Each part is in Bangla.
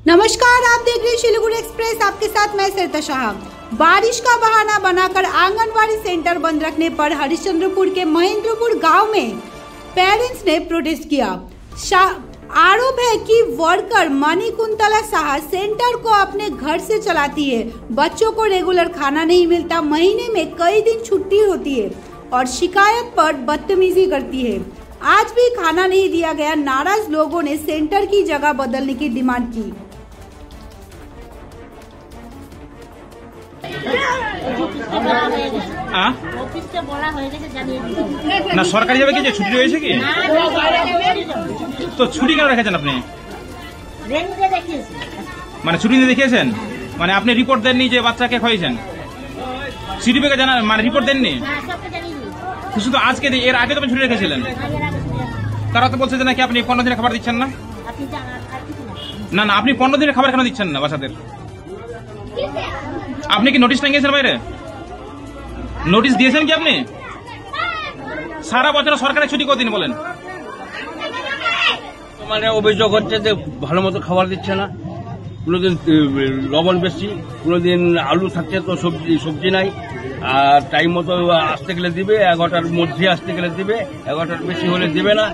नमस्कार, आप देख रहे हैं सिलीगुड़ी एक्सप्रेस। आपके साथ मैं सरिता शाह। बारिश का बहाना बनाकर आंगनबाड़ी सेंटर बंद रखने पर हरिश्चंद्रपुर के महेंद्रपुर गांव में पेरेंट्स ने प्रोटेस्ट किया। आरोप है कि वर्कर मणिकुंतला शाह सेंटर को अपने घर से चलाती है। बच्चों को रेगुलर खाना नहीं मिलता, महीने में कई दिन छुट्टी होती है और शिकायत पर बदतमीजी करती है। आज भी खाना नहीं दिया गया। नाराज लोगों ने सेंटर की जगह बदलने की डिमांड की। না সরকারি ভাবে কি ছুটি রয়েছে কি? তো ছুটি কেন রেখেছেন আপনি? মানে ছুটি দিয়ে দেখিয়েছেন, মানে আপনি রিপোর্ট দেননি যে বাচ্চাকে খাইয়েছেন? সিডিপিকে জানা মানে রিপোর্ট দেননি? শুধু আজকে এর আগে তো ছুটি রেখেছিলেন। তারা তো বলছে যে নাকি আপনি 15 দিনের খাবার দিচ্ছেন না। না না, আপনি 15 দিনের খাবার কেন দিচ্ছেন না বাচ্চাদের? আপনি কি নোটিশ টাঙ্গিয়েছেন বাইরে? নোটিশ দিয়েছেন কি আপনি? সারা বছর সরকারের ছুটি কদিন বলেন? মানে অভিযোগ হচ্ছে যে ভালো মতো খাবার দিচ্ছে না, কোনোদিন লবণ বেশি, কোনোদিন আলু থাকছে তো সবজি নাই, আর টাইম মতো আসতে গেলে দিবে, 11টার মধ্যে আসতে গেলে দিবে, 11টার বেশি হলে দিবে না।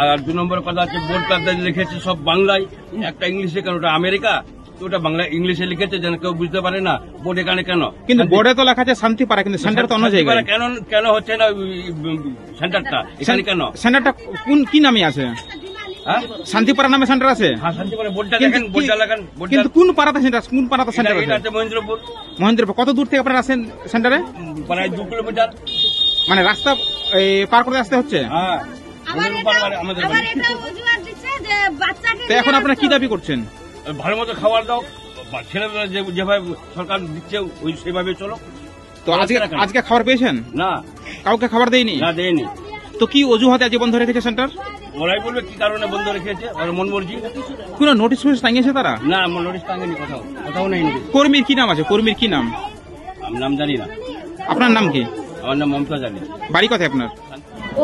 আর 2 নম্বর কথা হচ্ছে বোর্ডটা লিখেছে সব বাংলায়, একটা ইংলিশে, কেন ওটা আমেরিকা, তো ওটা বাংলা ইংলিশে লিখেছে যেন কেউ বুঝতে পারে না। বোর্ড এখানে কেন? কিন্তু বোর্ডে তো লেখা আছে শান্তিপাড়া, কিন্তু সেন্টার তো অন্য জায়গায়। কেন হচ্ছে না সেন্টারটা এখানে কেন? সেন্টারটা কোন কি নামে আছে? শান্তিপাড়া নামে সেন্টার আছে? হ্যাঁ, শান্তিপাড়া বোর্ডটা দেখেন, বোর্ডটা লাগান। কিন্তু কোন পাড়াতে সেন্টার, কোন পাড়াতে সেন্টার আছে? মহেন্দ্রপুর। মহেন্দ্রপুর। কত দূর থেকে আপনারা আসেন সেন্টারে? প্রায় 2 কিলোমিটার। মানে রাস্তা পার করে আসতে হচ্ছে? হ্যাঁ। তো এখন আপনারা কি দাবি করছেন? ভালো মতো খাবার দাও, ছেলেরা যেভাবে সরকার দিচ্ছে ওই সেভাবে চলো। তো আজকে খাবার পেয়েছেন? না, কাউকে খাবার দেয়নি? না, দেয়নি। তো কি অজুহাতে আজকে বন্ধ রেখেছে সেন্টার? ওরাই বলবে কি কারণে বন্ধ রেখেছে, ওরা মন মর্জি। কোন নোটিশ ফোটিশ টাঙিয়েছে তারা? না, নোটিশ টাঙেনি, কোথাও নেই। কর্মীর কি নাম আছে? কর্মীর কি নাম? আমি নাম জানি না। আপনার নাম কি? আমার নাম মমতা জানি। বাড়ি কোথায় আপনার?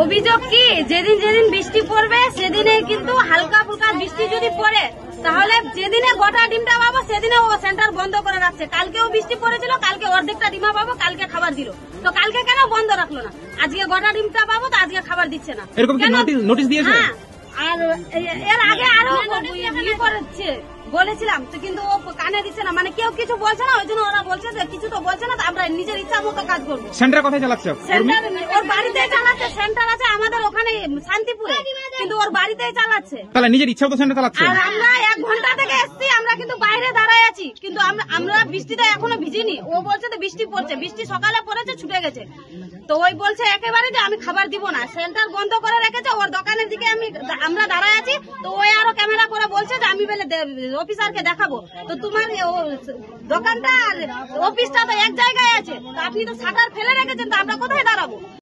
অভিযোগ কি, যেদিন যেদিন বৃষ্টি পড়বে সেদিনে কিন্তু হালকা ফুলকা বৃষ্টি যদি পড়ে তাহলে যেদিনে গোটা ডিমটা পাবো সেদিনে ও সেন্টার বন্ধ করে রাখছে। কালকেও বৃষ্টি পড়েছিল, কালকে অর্ধেকটা ডিমা পাবো, কালকে খাবার দিল। তো কালকে কেন বন্ধ রাখলো না? আজকে গোটা ডিমটা পাবো তো আজকে খাবার দিচ্ছে না। এরকম কি নোটিশ দিয়েছে? হ্যাঁ, আর এর আগে আরো করেছে বলেছিলাম তো, কিন্তু ও কানে দিচ্ছে না। মানে কেউ কিছু বলছে না, ওই জন্য ওরা বলছে যে কিছু তো বলছে না, আমরা নিজের ইচ্ছা মতো কাজ করবো। সেন্টার কোথায় চালাচ্ছে? সেন্টার ওর বাড়িতে চালাচ্ছে। সেন্টার আছে আমাদের ওখানে শান্তিপুরে, কিন্তু ওর বাড়িতেই চালাচ্ছে। তাহলে নিজের ইচ্ছা মতো সেন্টার চালাচ্ছে। আর আমরা 1 ঘন্টা থেকে এসছি, আমরা কিন্তু বাইরে দাঁড়ায় আছি, কিন্তু আমরা বৃষ্টিতে এখনো ভিজিনি। ও বলছে যে বৃষ্টি পড়ছে, বৃষ্টি সকালে পড়েছে, ছুটে গেছে। তো ওই বলছে একেবারে যে আমি খাবার দিব না, সেন্টার বন্ধ করে রেখেছে। ওর দোকানের দিকে আমরা দাঁড়ায় আছি, তো ওই আরো ক্যামেরা করে বলছে যে আমি বলে অফিসারকে দেখাবো। তো তোমার দোকানটা আর অফিসটা তো এক জায়গায় আছে, তো আপনি তো শাটার ফেলে রেখেছেন, তো আমরা কোথায় দাঁড়াবো?